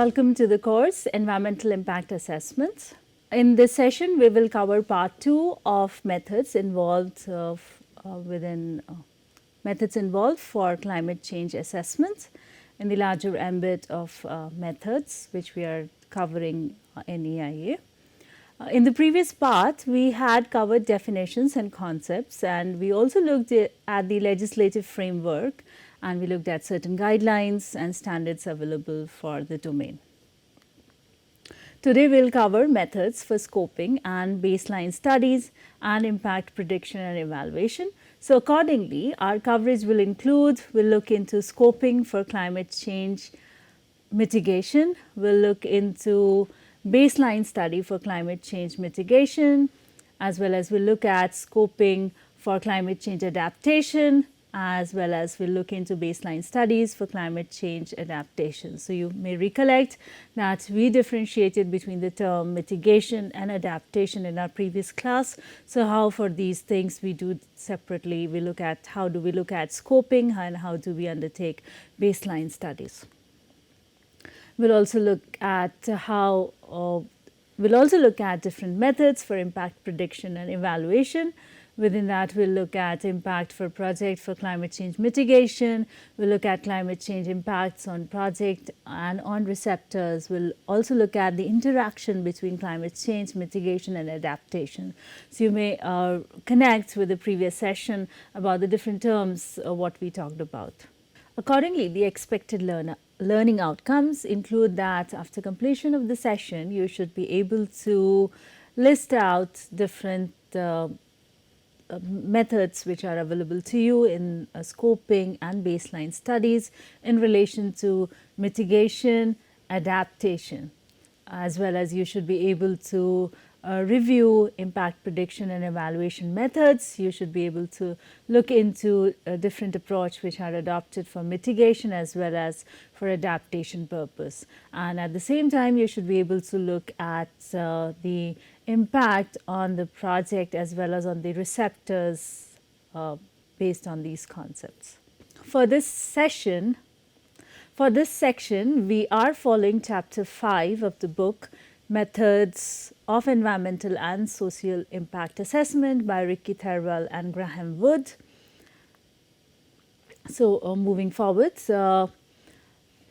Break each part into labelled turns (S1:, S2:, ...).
S1: Welcome to the course Environmental Impact Assessments. In this session, we will cover part 2 of methods involved methods involved for climate change assessments in the larger ambit of methods which we are covering in EIA. In the previous part, we had covered definitions and concepts, and we also looked at the legislative framework, and we looked at certain guidelines and standards available for the domain. Today, we will cover methods for scoping and baseline studies and impact prediction and evaluation. So, accordingly, our coverage will include, we'll look into scoping for climate change mitigation, we'll look into baseline study for climate change mitigation, as well as we'll look at scoping for climate change adaptation, as well as we'll look into baseline studies for climate change adaptation. So, you may recollect that we differentiated between the term mitigation and adaptation in our previous class. So, how for these things we do separately, we look at how do we look at scoping and how do we undertake baseline studies. We'll also look at different methods for impact prediction and evaluation. Within that, we'll look at impact for project for climate change mitigation. We'll look at climate change impacts on project and on receptors. We'll also look at the interaction between climate change mitigation and adaptation. So, you may connect with the previous session about the different terms of what we talked about. Accordingly, the expected learning outcomes include that after completion of the session, you should be able to list out different methods which are available to you in scoping and baseline studies in relation to mitigation, adaptation, as well as you should be able to review impact prediction and evaluation methods. You should be able to look into a different approach which are adopted for mitigation as well as for adaptation purpose. And at the same time, you should be able to look at the impact on the project as well as on the receptors based on these concepts. For this section, we are following chapter 5 of the book Methods of Environmental and Social Impact Assessment by Ricky Thelwell and Graham Wood. So, moving forward,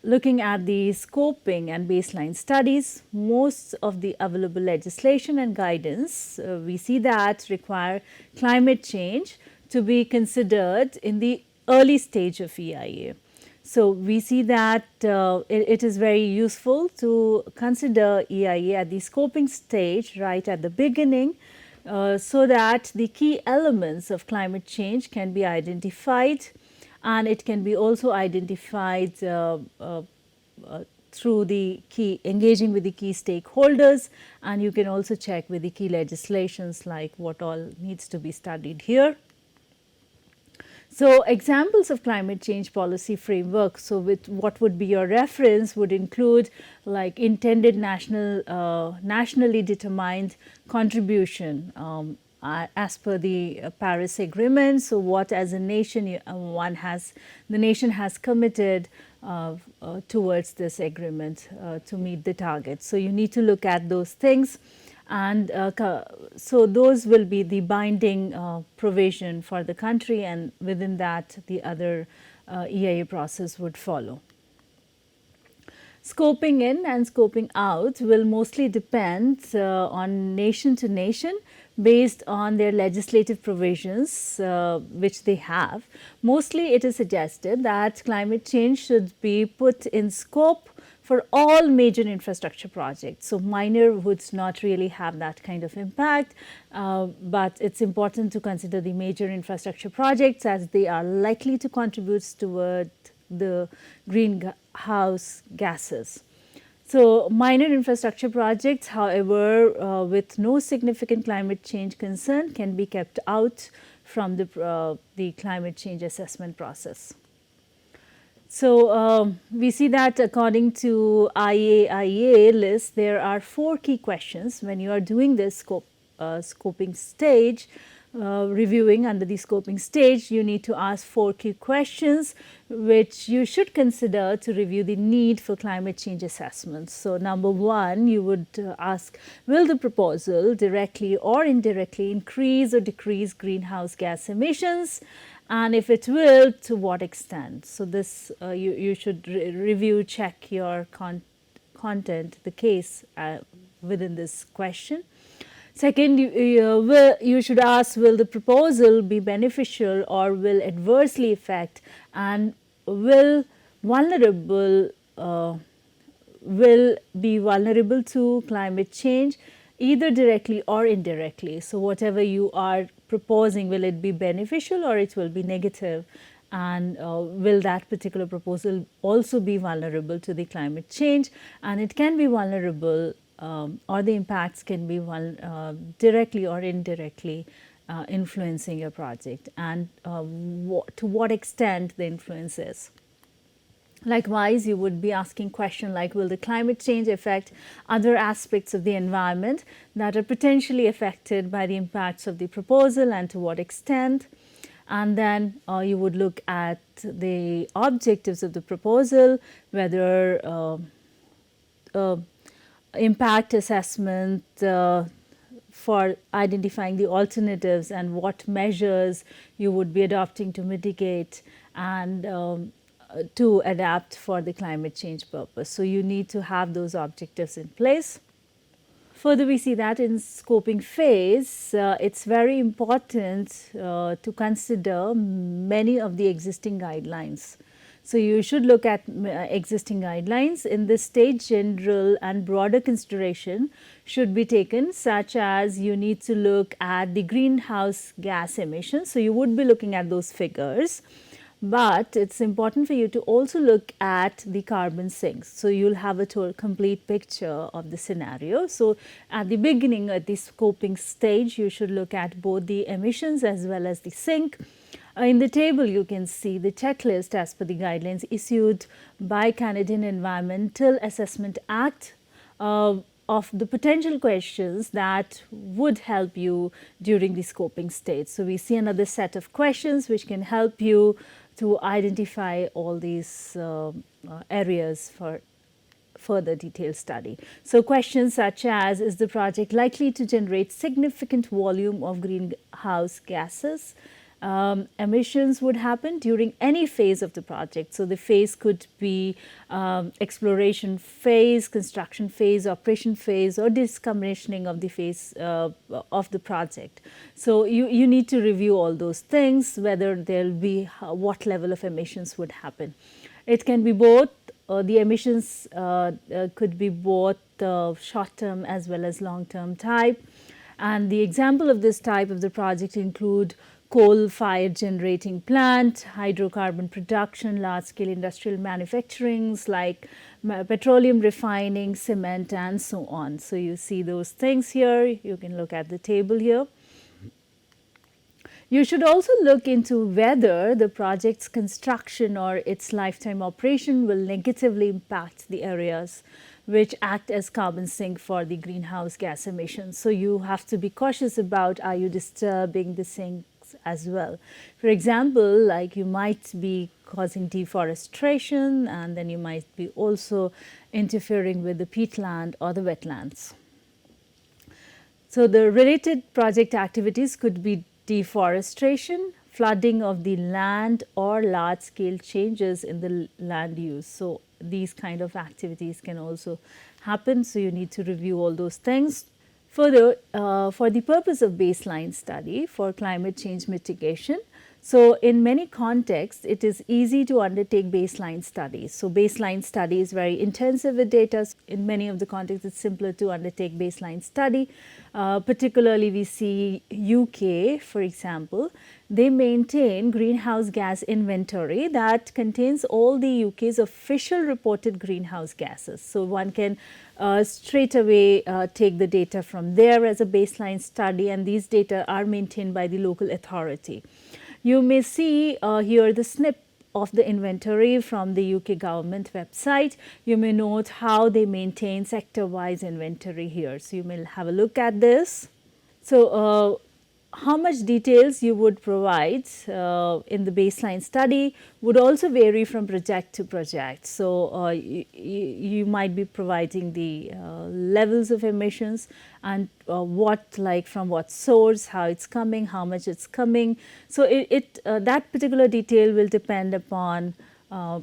S1: looking at the scoping and baseline studies, most of the available legislation and guidance we see that require climate change to be considered in the early stage of EIA. So, we see that it is very useful to consider EIA at the scoping stage right at the beginning, so that the key elements of climate change can be identified, and it can be also identified through the key engaging with the key stakeholders, and you can also check with the key legislations like what all needs to be studied here. So, examples of climate change policy framework. So, with what would be your reference would include like intended nationally determined contribution as per the Paris Agreement. So, what as a nation the nation has committed towards this agreement to meet the target. So, you need to look at those things. And so, those will be the binding provision for the country, and within that the other EIA process would follow. Scoping in and scoping out will mostly depend on nation to nation based on their legislative provisions which they have. Mostly it is suggested that climate change should be put in scope for all major infrastructure projects. So, minor would not really have that kind of impact, but it is important to consider the major infrastructure projects as they are likely to contribute toward the greenhouse gases. So, minor infrastructure projects, however, with no significant climate change concern can be kept out from the climate change assessment process. So, we see that according to IAIA list, there are 4 key questions when you are doing this scoping stage. reviewing under the scoping stage, you need to ask 4 key questions which you should consider to review the need for climate change assessments. So, number 1, you would ask, will the proposal directly or indirectly increase or decrease greenhouse gas emissions, and if it will, to what extent? So, this you should review, check your content, the case within this question. Second, you should ask, will the proposal be beneficial or will adversely affect, and will be vulnerable to climate change, either directly or indirectly. So, whatever you are proposing, will it be beneficial or it will be negative, and will that particular proposal also be vulnerable to the climate change, and it can be vulnerable or the impacts can be directly or indirectly influencing your project, and to what extent the influence is. Likewise, you would be asking questions like, will the climate change affect other aspects of the environment that are potentially affected by the impacts of the proposal, and to what extent? And then you would look at the objectives of the proposal, whether impact assessment for identifying the alternatives and what measures you would be adopting to mitigate and to adapt for the climate change purpose. So, you need to have those objectives in place. Further, we see that in scoping phase, it's very important to consider many of the existing guidelines. So, you should look at existing guidelines. In this stage, general and broader consideration should be taken, such as you need to look at the greenhouse gas emissions. So, you would be looking at those figures, but it's important for you to also look at the carbon sinks. So, you'll have a complete picture of the scenario. So, at the beginning, at the scoping stage, you should look at both the emissions as well as the sink. In the table, you can see the checklist as per the guidelines issued by Canadian Environmental Assessment Act of the potential questions that would help you during the scoping stage. So, we see another set of questions which can help you to identify all these areas for further detailed study. So, questions such as, is the project likely to generate significant volume of greenhouse gases? Emissions would happen during any phase of the project. So, the phase could be exploration phase, construction phase, operation phase, or decommissioning of the phase of the project. So, you need to review all those things, whether there will be what level of emissions would happen. It can be both, the emissions could be both short term as well as long term type. And the example of this type of the project include coal-fired generating plant, hydrocarbon production, large-scale industrial manufacturings like petroleum refining, cement, and so on. So, you see those things here. You can look at the table here. You should also look into whether the project's construction or its lifetime operation will negatively impact the areas which act as carbon sink for the greenhouse gas emissions. So, you have to be cautious about, are you disturbing the sink as well. For example, like you might be causing deforestation, and then you might be also interfering with the peatland or the wetlands. So, the related project activities could be deforestation, flooding of the land, or large scale changes in the land use. So, these kind of activities can also happen. So, you need to review all those things. Further, for the purpose of baseline study for climate change mitigation, so in many contexts, it is easy to undertake baseline studies. So, baseline study is very intensive with data. In many of the contexts, it's simpler to undertake baseline study. Particularly, we see UK, for example, they maintain greenhouse gas inventory that contains all the UK's official reported greenhouse gases. So, one can straight away take the data from there as a baseline study, and these data are maintained by the local authority. You may see here the snip of the inventory from the UK government website. You may note how they maintain sector-wise inventory here. So, you may have a look at this. So, how much details you would provide in the baseline study would also vary from project to project. So, you might be providing the levels of emissions and what, like from what source, how it's coming, how much it's coming. So, that particular detail will depend upon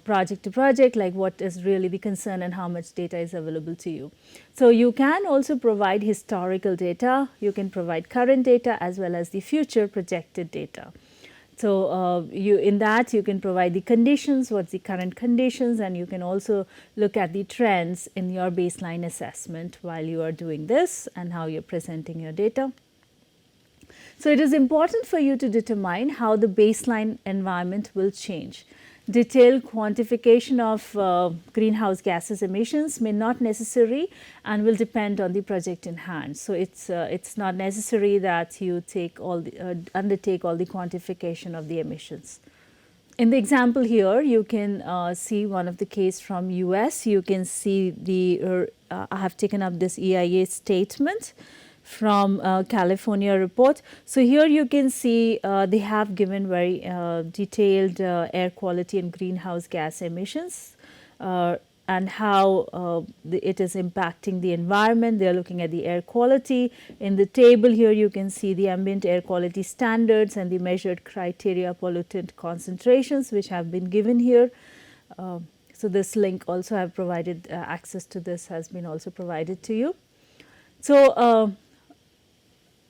S1: project to project, like what is really the concern and how much data is available to you. So, you can also provide historical data, you can provide current data as well as the future projected data. So, in that you can provide the conditions, what's the current conditions, and you can also look at the trends in your baseline assessment while you are doing this and how you're presenting your data. So, it is important for you to determine how the baseline environment will change. Detailed quantification of greenhouse gases emissions may not necessary and will depend on the project in hand. So, it's not necessary that you take all the, undertake all the quantification of the emissions. In the example here, you can see one of the case from US. You can see the I have taken up this EIA statement from California report. So, here you can see they have given very detailed air quality and greenhouse gas emissions and how it is impacting the environment. They are looking at the air quality. In the table here you can see the ambient air quality standards and the measured criteria pollutant concentrations which have been given here. So, this link also I have provided, access to this has been also provided to you. So,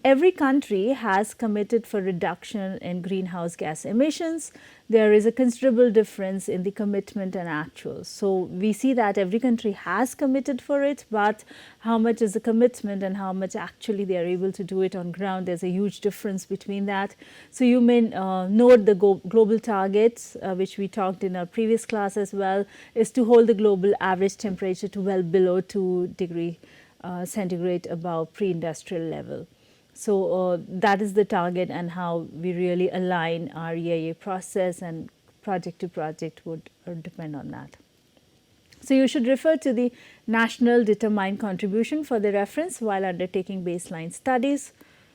S1: every country has committed for reduction in greenhouse gas emissions. There is a considerable difference in the commitment and actuals. So, we see that every country has committed for it, but how much is the commitment and how much actually they are able to do it on ground, there is a huge difference between that. So, you may note the global targets which we talked in our previous class as well, is to hold the global average temperature to well below 2 degree centigrade above pre-industrial level. So, that is the target, and how we really align our EIA process and project to project would depend on that. So, you should refer to the national determined contribution for the reference while undertaking baseline studies.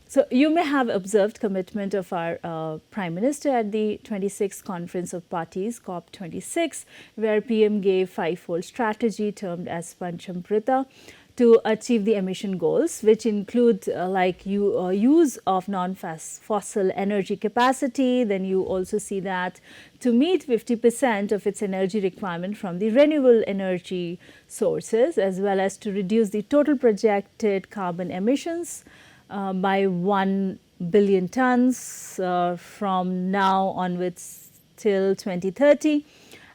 S1: So, you may have observed commitment of our Prime Minister at the 26th Conference of Parties COP26, where PM gave five-fold strategy termed as Panchamrita to achieve the emission goals, which include use of non-fossil energy capacity. Then you also see that to meet 50% of its energy requirement from the renewable energy sources, as well as to reduce the total projected carbon emissions by 1 billion tons from now onwards till 2030.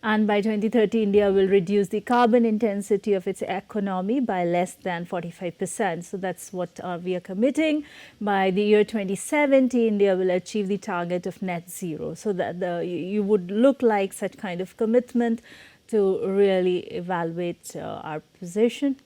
S1: And by 2030, India will reduce the carbon intensity of its economy by less than 45%. So, that is what we are committing. By the year 2070, India will achieve the target of net zero. So, that you would look like such kind of commitment to really evaluate our position.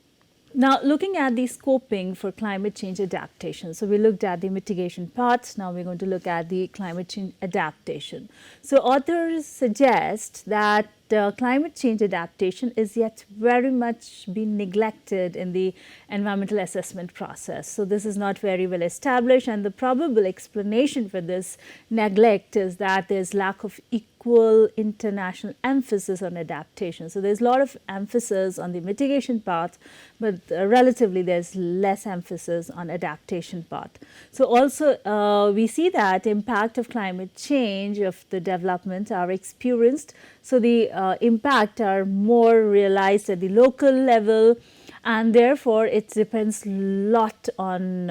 S1: Now, looking at the scoping for climate change adaptation. So, we looked at the mitigation part. Now, we are going to look at the climate change adaptation. So, authors suggest that climate change adaptation is yet very much being neglected in the environmental assessment process. So, this is not very well established, and the probable explanation for this neglect is that there is lack of equal international emphasis on adaptation. So, there is a lot of emphasis on the mitigation part, but relatively there is less emphasis on adaptation part. So, also we see that impact of climate change of the development are experienced. So, the impact are more realized at the local level, and therefore, it depends a lot on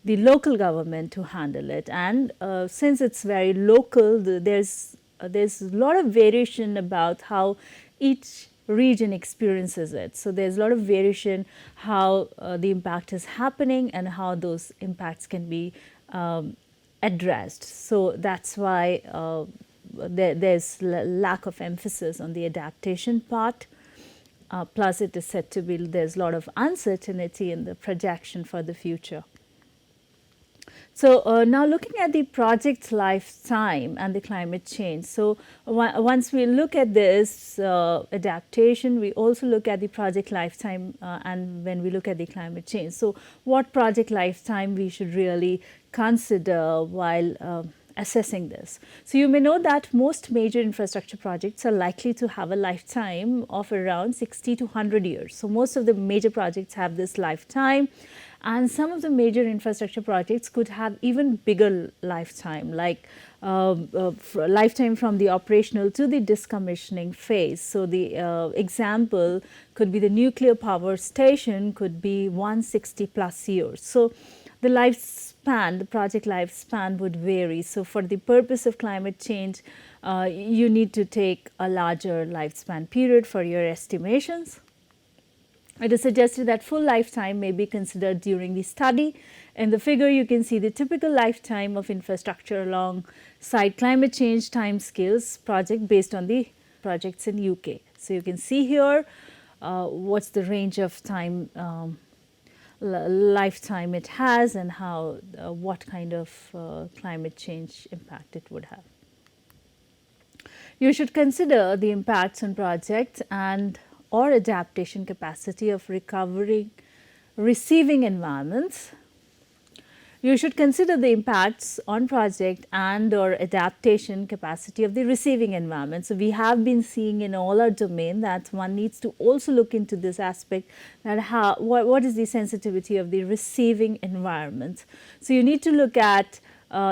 S1: the local government to handle it. And since it is very local, there is a lot of variation about how each region experiences it. So, there is a lot of variation how the impact is happening and how those impacts can be addressed. So, that is why there is lack of emphasis on the adaptation part. Plus, it is said to be there is a lot of uncertainty in the projection for the future. So now looking at the project's lifetime and the climate change. So once we look at this adaptation, we also look at the project lifetime and when we look at the climate change. So what project lifetime we should really consider while assessing this. So you may know that most major infrastructure projects are likely to have a lifetime of around 60 to 100 years. So most of the major projects have this lifetime, and some of the major infrastructure projects could have even bigger lifetime, like lifetime from the operational to the decommissioning phase. So the example could be the nuclear power station could be 160 plus years. So the lifespan, the project lifespan would vary. So for the purpose of climate change, you need to take a larger lifespan period for your estimations. It is suggested that full lifetime may be considered during the study. In the figure, you can see the typical lifetime of infrastructure alongside climate change timescales project based on the projects in UK. So you can see here what's the range of time lifetime it has and how what kind of climate change impact it would have. You should consider the impacts on projects and or adaptation capacity of receiving environments. You should consider the impacts on project and or adaptation capacity of the receiving environment. So we have been seeing in all our domain that one needs to also look into this aspect, that what is the sensitivity of the receiving environment. So you need to look at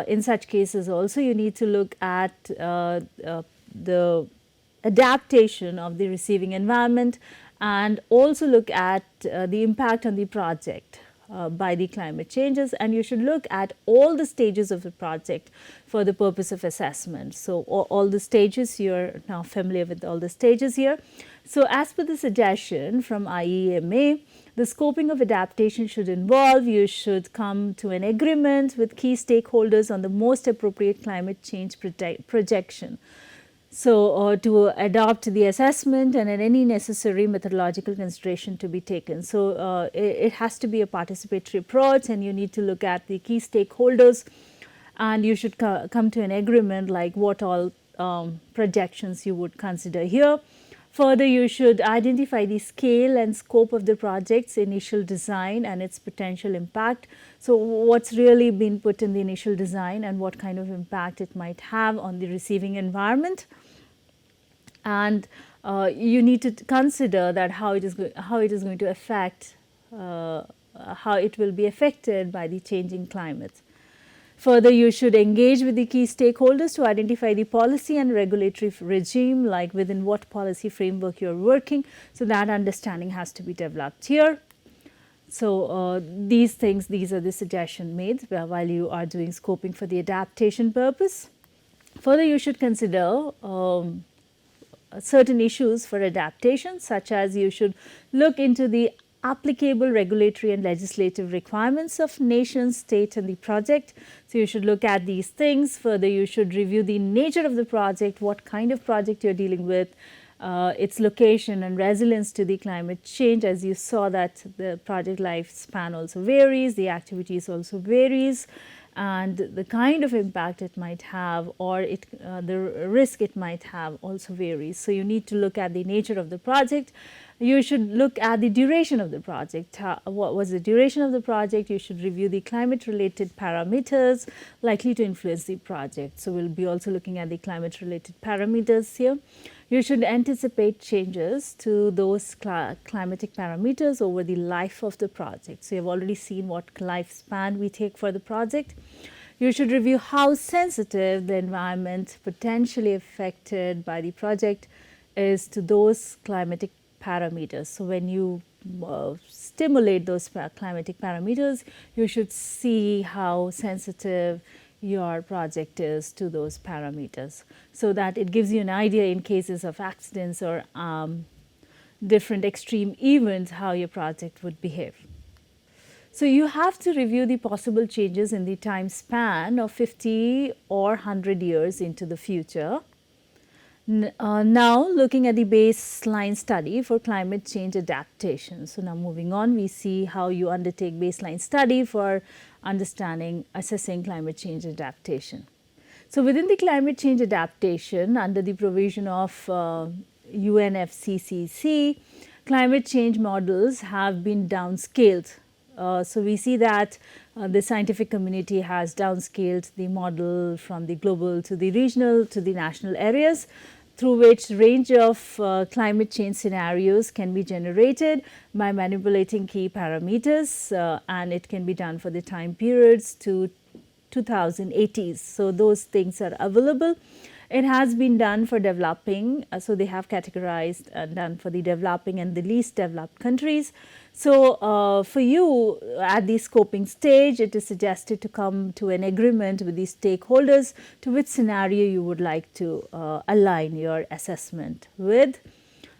S1: in such cases also you need to look at the adaptation of the receiving environment and also look at the impact on the project by the climate changes, and you should look at all the stages of the project for the purpose of assessment. So all the stages, you're now familiar with all the stages here. So as per the suggestion from IEMA, the scoping of adaptation should involve, you should come to an agreement with key stakeholders on the most appropriate climate change projection. So to adopt the assessment and any necessary methodological consideration to be taken. So it has to be a participatory approach, and you need to look at the key stakeholders, and you should come to an agreement like what all projections you would consider here. Further, you should identify the scale and scope of the project's initial design and its potential impact. So what's really been put in the initial design and what kind of impact it might have on the receiving environment. And you need to consider that how it is going to affect, how it will be affected by the changing climate. Further, you should engage with the key stakeholders to identify the policy and regulatory regime, like within what policy framework you are working. So that understanding has to be developed here. So these are the suggestions made while you are doing scoping for the adaptation purpose. Further, you should consider certain issues for adaptation, such as you should look into the applicable regulatory and legislative requirements of nation, state and the project. So you should look at these things. Further, you should review the nature of the project, what kind of project you are dealing with, its location and resilience to the climate change. As you saw that the project lifespan also varies, the activities also varies, and the kind of impact it might have or the risk it might have also varies. So you need to look at the nature of the project. You should look at the duration of the project. What was the duration of the project? You should review the climate related parameters likely to influence the project. So we'll be also looking at the climate related parameters here. You should anticipate changes to those climatic parameters over the life of the project. So you've already seen what lifespan we take for the project. You should review how sensitive the environment potentially affected by the project is to those climatic parameters. So when you stimulate those climatic parameters, you should see how sensitive your project is to those parameters, so that it gives you an idea in cases of accidents or different extreme events how your project would behave. So you have to review the possible changes in the time span of 50 or 100 years into the future. Now looking at the baseline study for climate change adaptation. So now moving on, we see how you undertake baseline study for understanding, assessing climate change adaptation. So, within the climate change adaptation, under the provision of UNFCCC, climate change models have been downscaled. So, we see that the scientific community has downscaled the model from the global to the regional to the national areas, through which range of climate change scenarios can be generated by manipulating key parameters, and it can be done for the time periods to 2080s. So, those things are available. It has been done for developing, so they have categorized and done for the developing and the least developed countries. So, for you at the scoping stage, it is suggested to come to an agreement with the stakeholders to which scenario you would like to align your assessment with.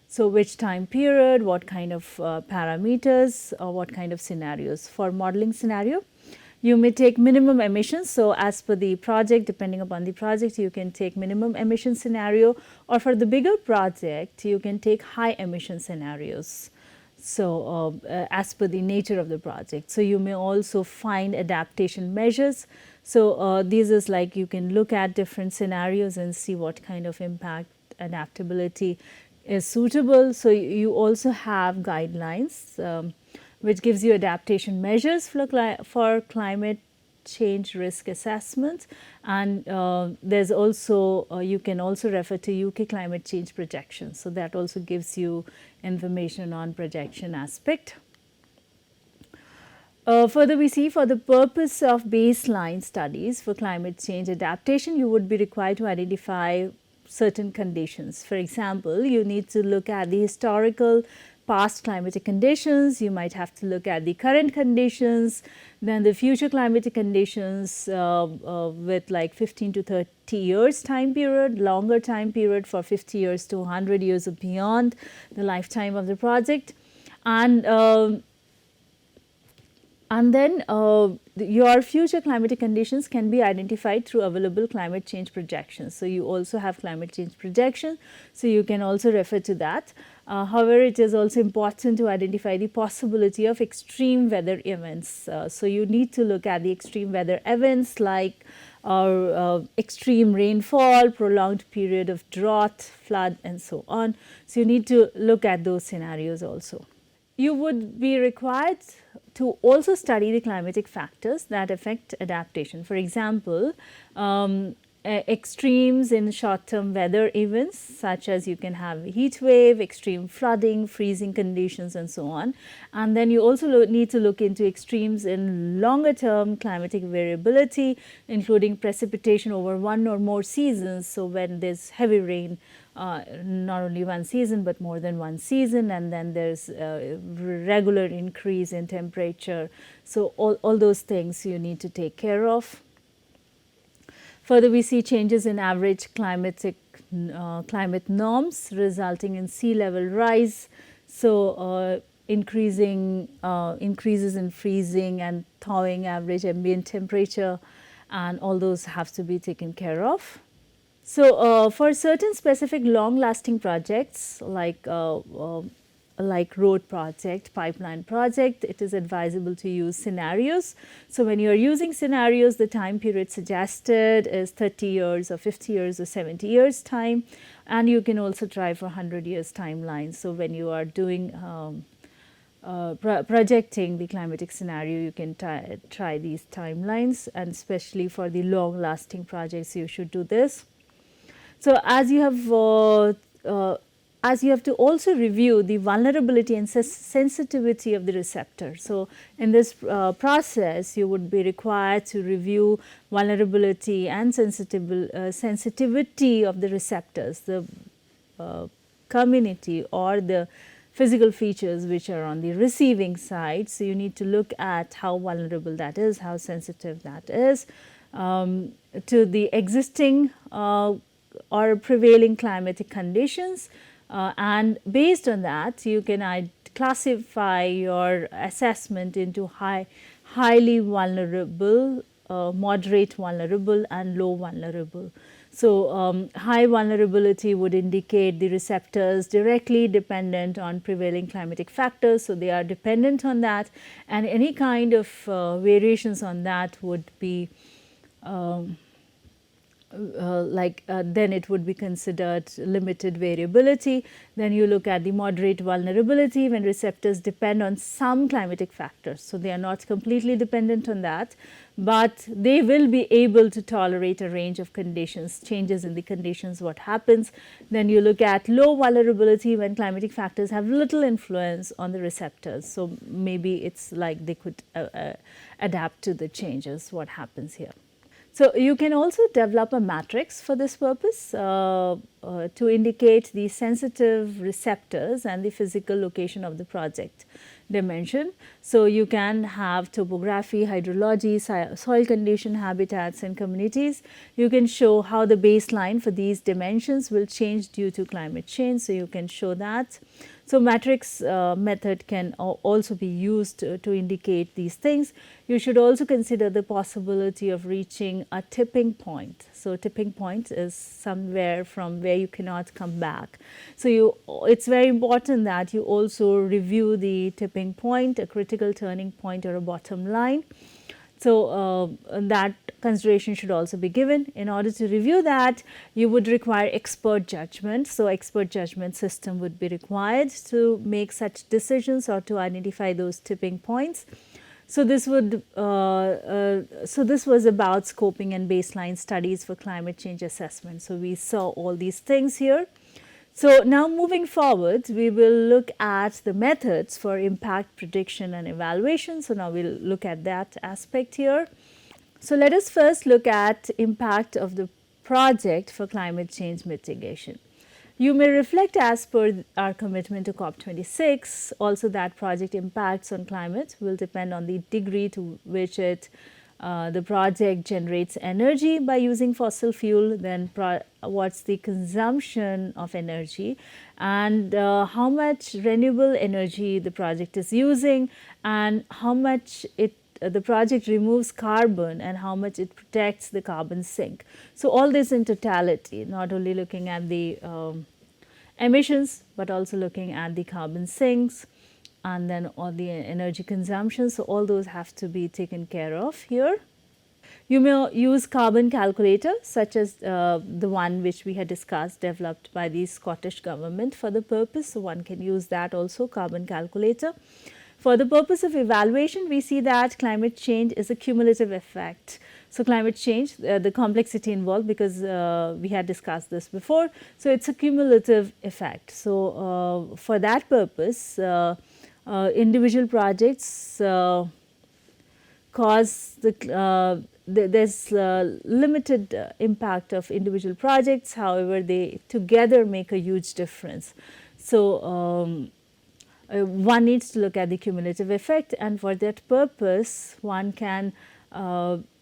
S1: So, which time period, what kind of parameters, or what kind of scenarios. For modeling scenario, you may take minimum emissions. So, as per the project, depending upon the project, you can take minimum emission scenario, or for the bigger project, you can take high emission scenarios. So, as per the nature of the project. So, you may also find adaptation measures. So, this is like you can look at different scenarios and see what kind of impact adaptability is suitable. So, you also have guidelines which gives you adaptation measures for climate change risk assessment, and there's also you can also refer to UK climate change projections. So, that also gives you information on projection aspect. Further, we see for the purpose of baseline studies for climate change adaptation, you would be required to identify certain conditions. For example, you need to look at the historical past climatic conditions, you might have to look at the current conditions, then the future climatic conditions with like 15 to 30 years time period, longer time period for 50 years to 100 years or beyond the lifetime of the project. And then your future climatic conditions can be identified through available climate change projections. So, you also have climate change projection. So, you can also refer to that. However, it is also important to identify the possibility of extreme weather events. So, you need to look at the extreme weather events like extreme rainfall, prolonged period of drought, flood, and so on. So, you need to look at those scenarios also. You would be required to also study the climatic factors that affect adaptation. For example, extremes in short-term weather events, such as you can have heat wave, extreme flooding, freezing conditions, and so on. And then you also need to look into extremes in longer-term climatic variability, including precipitation over one or more seasons. So, when there's heavy rain, not only one season but more than one season, and then there's regular increase in temperature. So, all those things you need to take care of. Further, we see changes in average climate norms resulting in sea level rise. So, increases in freezing and thawing average ambient temperature, and all those have to be taken care of. So, for certain specific long lasting projects like road project, pipeline project, it is advisable to use scenarios. So, when you are using scenarios, the time period suggested is 30 years or 50 years or 70 years time, and you can also try for 100 years timeline. So, when you are doing projecting the climatic scenario, you can try these timelines, and especially for the long lasting projects you should do this. So, as you have to also review the vulnerability and sensitivity of the receptor. So, in this process, you would be required to review vulnerability and sensitivity of the receptors, the community or the physical features which are on the receiving side. So, you need to look at how vulnerable that is, how sensitive that is to the existing or prevailing climatic conditions, and based on that you can classify your assessment into highly vulnerable, moderate vulnerable, and low vulnerable. So, high vulnerability would indicate the receptors directly dependent on prevailing climatic factors. So, they are dependent on that, and any kind of variations on that would be then it would be considered limited variability. Then you look at the moderate vulnerability when receptors depend on some climatic factors. So, they are not completely dependent on that, but they will be able to tolerate a range of conditions, changes in the conditions, what happens. Then you look at low vulnerability when climatic factors have little influence on the receptors. So, maybe it's like they could adapt to the changes, what happens here. So, you can also develop a matrix for this purpose to indicate the sensitive receptors and the physical location of the project dimension. So, you can have topography, hydrology, soil condition, habitats and communities. You can show how the baseline for these dimensions will change due to climate change. So, you can show that. So, matrix method can also be used to indicate these things. You should also consider the possibility of reaching a tipping point. So, tipping point is somewhere from where you cannot come back. So, it's very important that you also review the tipping point, a critical turning point or a bottom line. So, that consideration should also be given. In order to review that, you would require expert judgment. So, expert judgment system would be required to make such decisions or to identify those tipping points. So, this would this was about scoping and baseline studies for climate change assessment. So, we saw all these things here. So, now moving forward, we will look at the methods for impact prediction and evaluation. So, now we will look at that aspect here. So, let us first look at impact of the project for climate change mitigation. You may reflect as per our commitment to COP26 also that project impacts on climate will depend on the degree to which the project generates energy by using fossil fuel, then what's the consumption of energy, and how much renewable energy the project is using, and how much the project removes carbon and how much it protects the carbon sink. So, all this in totality, not only looking at the emissions, but also looking at the carbon sinks and then all the energy consumption. So, all those have to be taken care of here. You may use carbon calculator such as the one which we had discussed developed by the Scottish government for the purpose. So, one can use that also, carbon calculator. For the purpose of evaluation, we see that climate change is a cumulative effect. So, climate change, the complexity involved, because we had discussed this before. So, it is a cumulative effect. So, for that purpose, individual projects cause there's limited impact of individual projects. However, they together make a huge difference. So, one needs to look at the cumulative effect, and for that purpose one can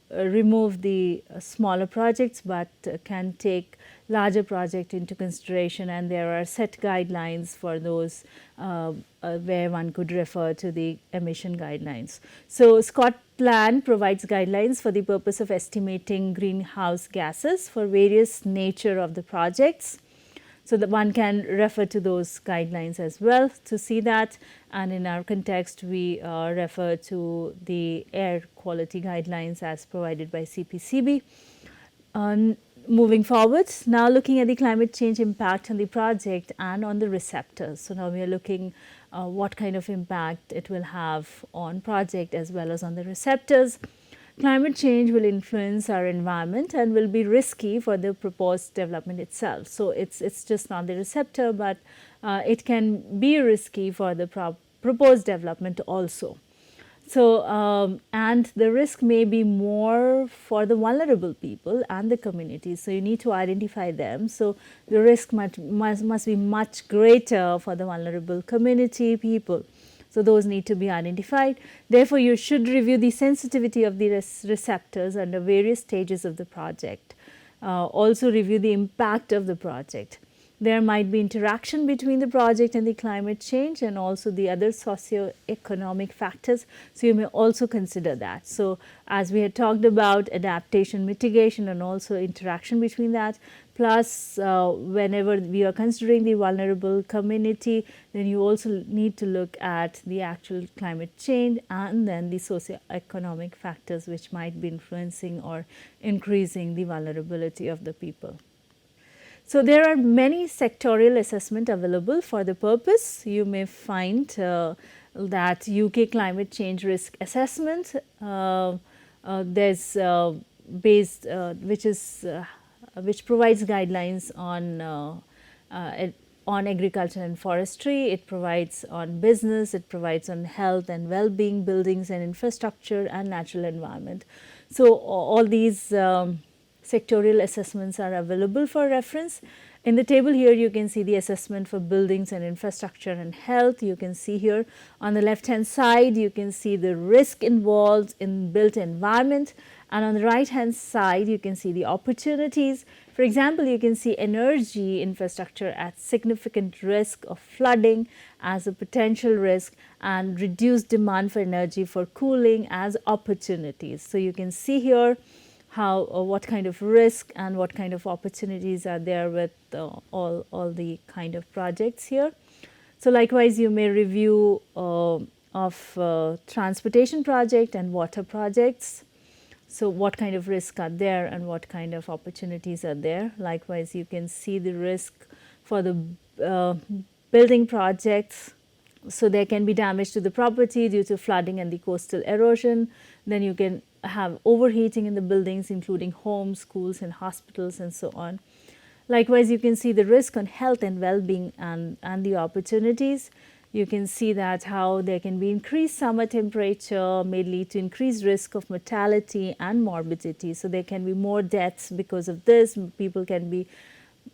S1: remove the smaller projects, but can take larger project into consideration, and there are set guidelines for those where one could refer to the emission guidelines. So, Scotland provides guidelines for the purpose of estimating greenhouse gases for various nature of the projects. So, that one can refer to those guidelines as well to see that, and in our context we refer to the air quality guidelines as provided by CPCB. Moving forward, now looking at the climate change impact on the project and on the receptors. So, now we are looking what kind of impact it will have on project as well as on the receptors. Climate change will influence our environment and will be risky for the proposed development itself. So, it's just not the receptor, but it can be risky for the proposed development also. So, and the risk may be more for the vulnerable people and the communities. So, you need to identify them. So, the risk must be much greater for the vulnerable community people. So, those need to be identified. Therefore, you should review the sensitivity of the receptors under various stages of the project. Also review the impact of the project. There might be interaction between the project and the climate change and also the other socio-economic factors. So you may also consider that. So as we had talked about adaptation, mitigation and also interaction between that, plus whenever we are considering the vulnerable community, then you also need to look at the actual climate change and then the socio-economic factors which might be influencing or increasing the vulnerability of the people. So there are many sectorial assessment available for the purpose. You may find that UK climate change risk assessment, there's based which provides guidelines on agriculture and forestry. It provides on business, it provides on health and well-being, buildings and infrastructure and natural environment. So all these sectorial assessments are available for reference. In the table here you can see the assessment for buildings and infrastructure and health. You can see here on the left hand side you can see the risk involved in built environment, and on the right hand side you can see the opportunities. For example, you can see energy infrastructure at significant risk of flooding as a potential risk and reduced demand for energy for cooling as opportunities. So you can see here how what kind of risk and what kind of opportunities are there with all the kind of projects here. So likewise you may review of transportation project and water projects. So what kind of risks are there and what kind of opportunities are there. Likewise you can see the risk for the building projects. So there can be damage to the property due to flooding and the coastal erosion. Then you can have overheating in the buildings including homes, schools and hospitals and so on. Likewise you can see the risk on health and well-being and the opportunities. You can see that how there can be increased summer temperature may lead to increased risk of mortality and morbidity. So there can be more deaths because of this. People can be,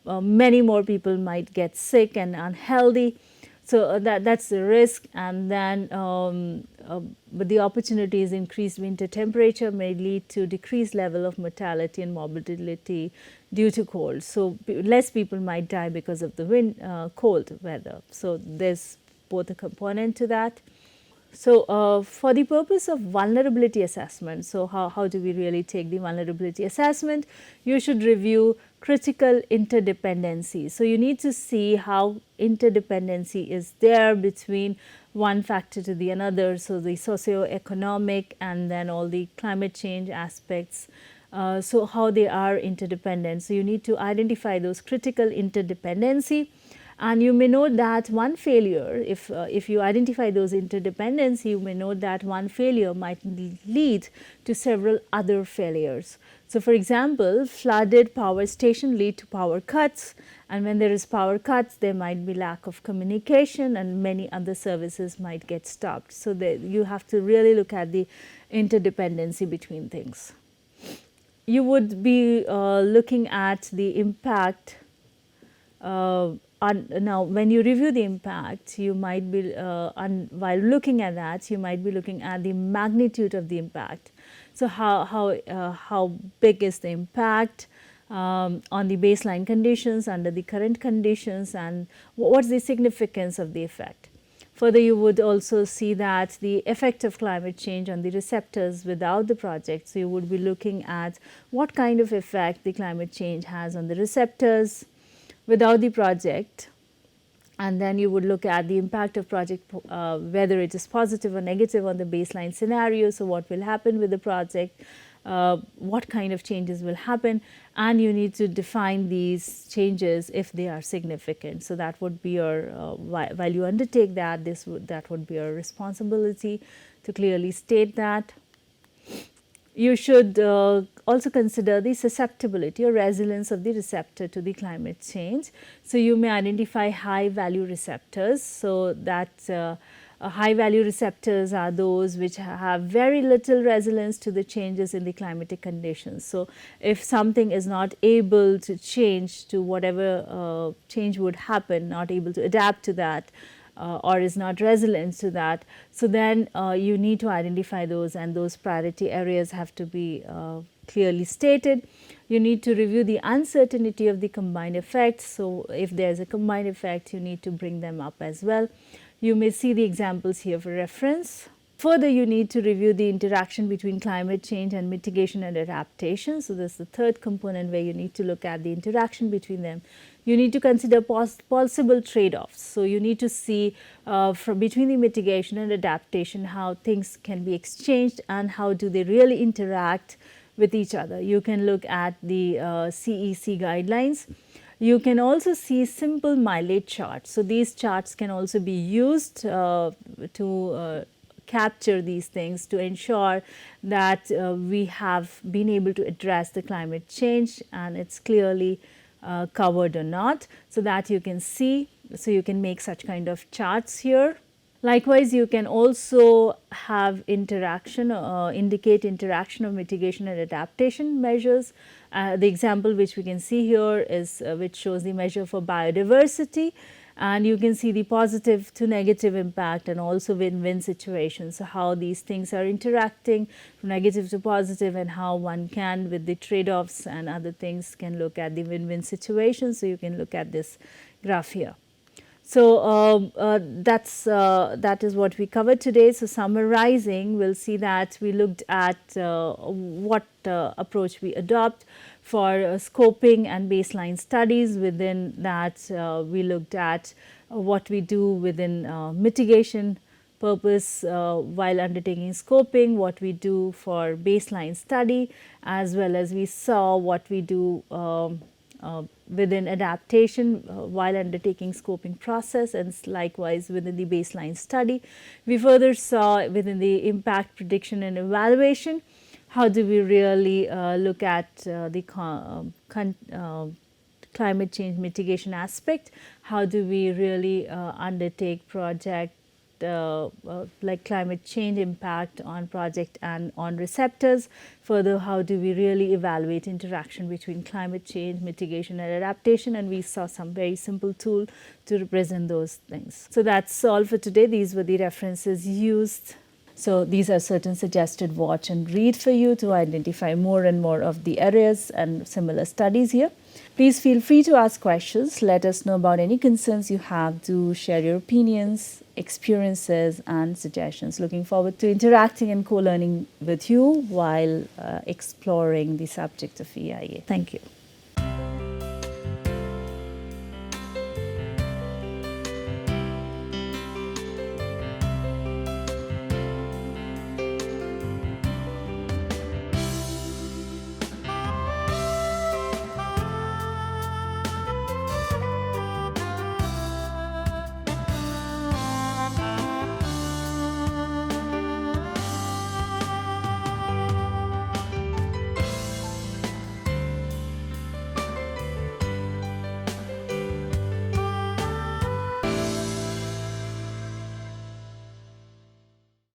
S1: many more people might get sick and unhealthy. So that's the risk. And then but the opportunity is increased winter temperature may lead to decreased level of mortality and morbidity due to cold. So less people might die because of the cold weather. So there's both a component to that. So for the purpose of vulnerability assessment, so how do we really take the vulnerability assessment? You should review critical interdependency. So you need to see how interdependency is there between one factor to the another. So the socio-economic and then all the climate change aspects. So how they are interdependent. So you need to identify those critical interdependency. And you may note that one failure, if you identify those interdependence, you may note that one failure might lead to several other failures. So for example, flooded power station lead to power cuts, and when there is power cuts, there might be lack of communication and many other services might get stopped. So you have to really look at the interdependency between things. You would be looking at the impact now, when you review the impact, you might be, while looking at that, you might be looking at the magnitude of the impact. So how big is the impact on the baseline conditions, under the current conditions, and what's the significance of the effect. Further, you would also see that the effect of climate change on the receptors without the project. So you would be looking at what kind of effect the climate change has on the receptors without the project, and then you would look at the impact of project, whether it is positive or negative on the baseline scenario. So what will happen with the project, what kind of changes will happen, and you need to define these changes if they are significant. So that would be your, while you undertake that, that would be your responsibility to clearly state that. You should also consider the susceptibility or resilience of the receptor to the climate change. So you may identify high value receptors. So that high value receptors are those which have very little resilience to the changes in the climatic conditions. So if something is not able to change to whatever change would happen, not able to adapt to that, or is not resilient to that, so then you need to identify those, and those priority areas have to be clearly stated. You need to review the uncertainty of the combined effects. So, if there is a combined effect, you need to bring them up as well. You may see the examples here for reference. Further, you need to review the interaction between climate change and mitigation and adaptation. So, this is the third component where you need to look at the interaction between them. You need to consider possible trade-offs. So, you need to see from between the mitigation and adaptation how things can be exchanged and how do they really interact with each other. You can look at the CEC guidelines. You can also see simple mileage charts. So, these charts can also be used to capture these things to ensure that we have been able to address the climate change and it's clearly covered or not, so that you can see. So, you can make such kind of charts here. Likewise, you can also have interaction, indicate interaction of mitigation and adaptation measures. The example which we can see here is which shows the measure for biodiversity, and you can see the positive to negative impact and also win-win situations. So, how these things are interacting from negative to positive and how one can, with the trade-offs and other things, can look at the win-win situation. So, you can look at this graph here. So, that is what we covered today. So, summarizing, we'll see that we looked at what approach we adopt for scoping and baseline studies. Within that, we looked at what we do within mitigation purpose while undertaking scoping, what we do for baseline study, as well as we saw what we do within adaptation while undertaking scoping process, and likewise within the baseline study. We further saw within the impact prediction and evaluation, how do we really look at the climate change mitigation aspect, how do we really undertake project like climate change impact on project and on receptors. Further, how do we really evaluate interaction between climate change, mitigation and adaptation, and we saw some very simple tool to represent those things. So, that's all for today. These were the references used. So, these are certain suggested watch and read for you to identify more and more of the areas and similar studies here. Please feel free to ask questions. Let us know about any concerns you have. Do share your opinions, experiences and suggestions. Looking forward to interacting and co-learning with you while exploring the subject of EIA. Thank you.